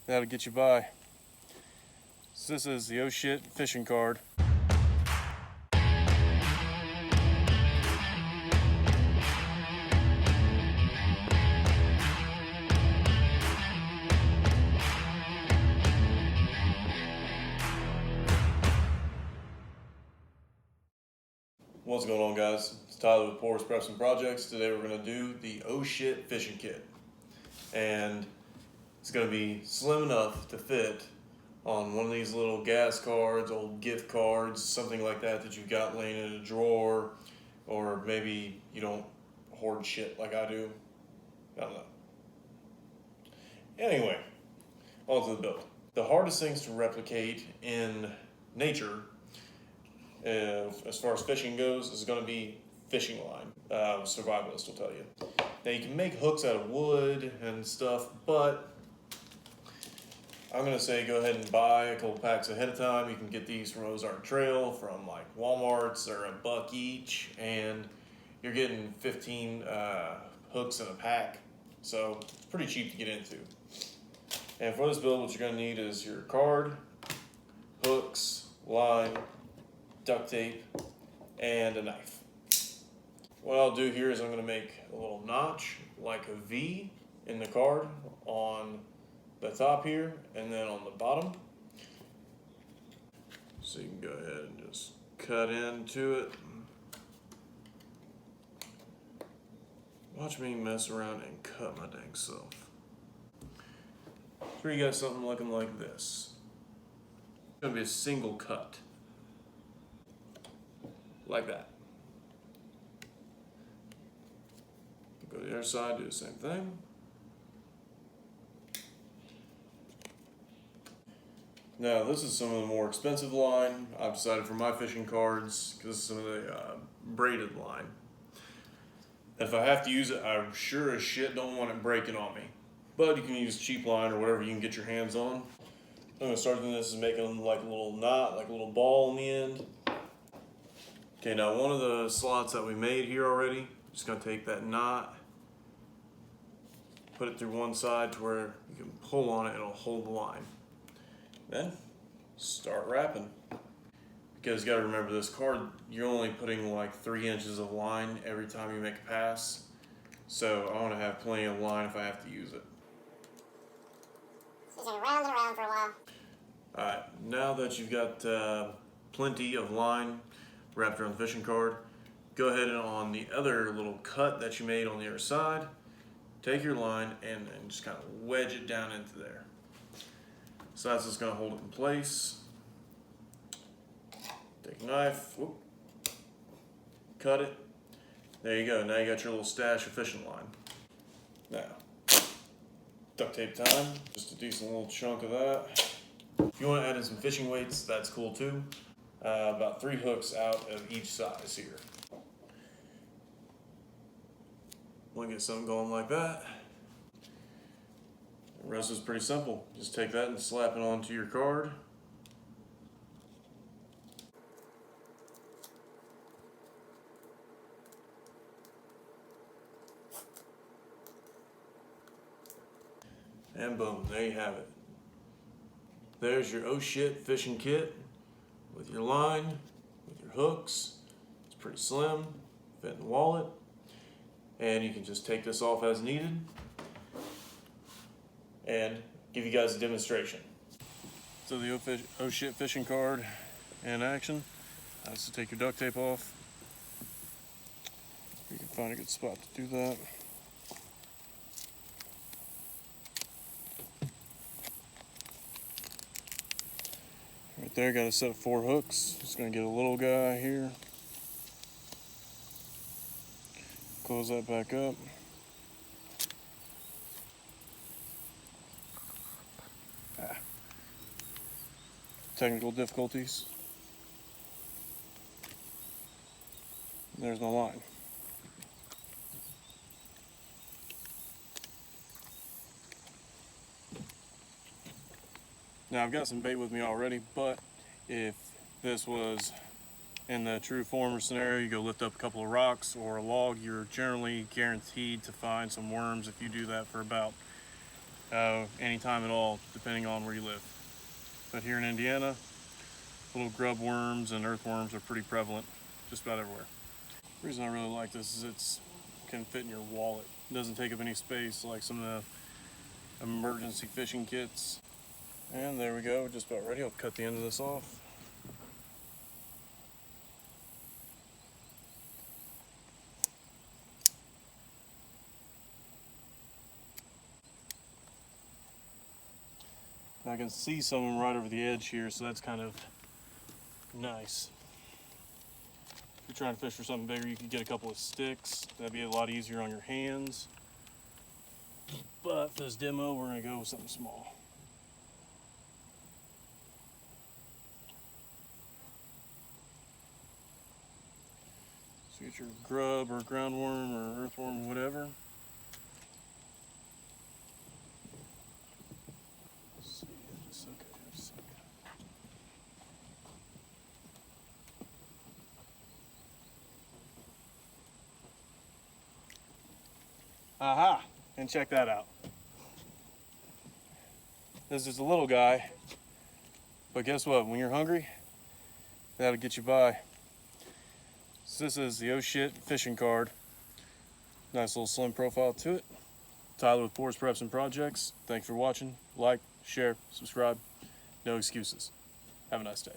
That'll get you by. So this is the oh shit fishing card. What's going on, guys? It's Tyler with Porous Preps and Projects. Today we're going to do the oh shit fishing kit. And it's going to be slim enough to fit on one of these little gas cards, old gift cards, something like that you've got laying in a drawer, or maybe you don't hoard shit like I do. I don't know. Anyway, on to the build. The hardest things to replicate in nature, as far as fishing goes, is going to be fishing line. Survivalist will tell you. Now you can make hooks out of wood and stuff, but I'm going to say go ahead and buy a couple packs ahead of time. You can get these from Ozark Trail, from like Walmart's. They're $1 each, and you're getting 15 hooks in a pack. So it's pretty cheap to get into. And for this build, what you're going to need is your card, hooks, line, duct tape, and a knife. What I'll do here is I'm going to make a little notch like a V in the card on the top here and then on the bottom. So you can go ahead and just cut into it. Watch me mess around and cut my dang self. So you got something looking like this. It's going to be a single cut. Like that. Go to the other side, do the same thing. Now this is some of the more expensive line. I've decided for my fishing cards, because this is some of the braided line. If I have to use it, I sure as shit don't want it breaking on me. But you can use cheap line or whatever you can get your hands on. I'm going to start doing this is making like a little knot, like a little ball in the end. Okay, now one of the slots that we made here already, just going to take that knot, put it through one side to where you can pull on it and it'll hold the line. Then start wrapping. Because you got to remember this card, you're only putting like 3 inches of line every time you make a pass. So I want to have plenty of line if I have to use it. So you're round and around for a while. Alright, now that you've got plenty of line wrapped around the fishing card, go ahead and on the other little cut that you made on the other side, take your line and just kind of wedge it down into there. So that's just going to hold it in place. Take a knife, whoop, cut it. There you go, now you got your little stash of fishing line. Now, duct tape time, just a decent little chunk of that. If you want to add in some fishing weights, that's cool too. About 3 hooks out of each size here. Want to get something going like that. The rest is pretty simple. Just take that and slap it onto your card. And boom, there you have it. There's your oh shit fishing kit with your line, with your hooks. It's pretty slim, fit in the wallet. And you can just take this off as needed and give you guys a demonstration. So the oh shit fishing card in action. So take your duct tape off. You can find a good spot to do that. Right there, got a set of 4 hooks. Just gonna get a little guy here. Close that back up. Technical difficulties. There's my line. Now I've got some bait with me already, but if this was in the true former scenario, you go lift up a couple of rocks or a log, you're generally guaranteed to find some worms if you do that for about anytime at all, depending on where you live. But here in Indiana, little grub worms and earthworms are pretty prevalent just about everywhere. The reason I really like this is it can fit in your wallet. It doesn't take up any space like some of the emergency fishing kits. And there we go, just about ready. I'll cut the end of this off. I can see some of them right over the edge here, so that's kind of nice. If you're trying to fish for something bigger, you could get a couple of sticks. That'd be a lot easier on your hands. But for this demo, we're gonna go with something small. So get your grub or ground worm or earthworm or whatever. Aha! And check that out. This is a little guy, but guess what? When you're hungry, that'll get you by. So this is the Oh Shit fishing card. Nice little slim profile to it. Tyler with Pours Preps and Projects. Thanks for watching. Like, share, subscribe. No excuses. Have a nice day.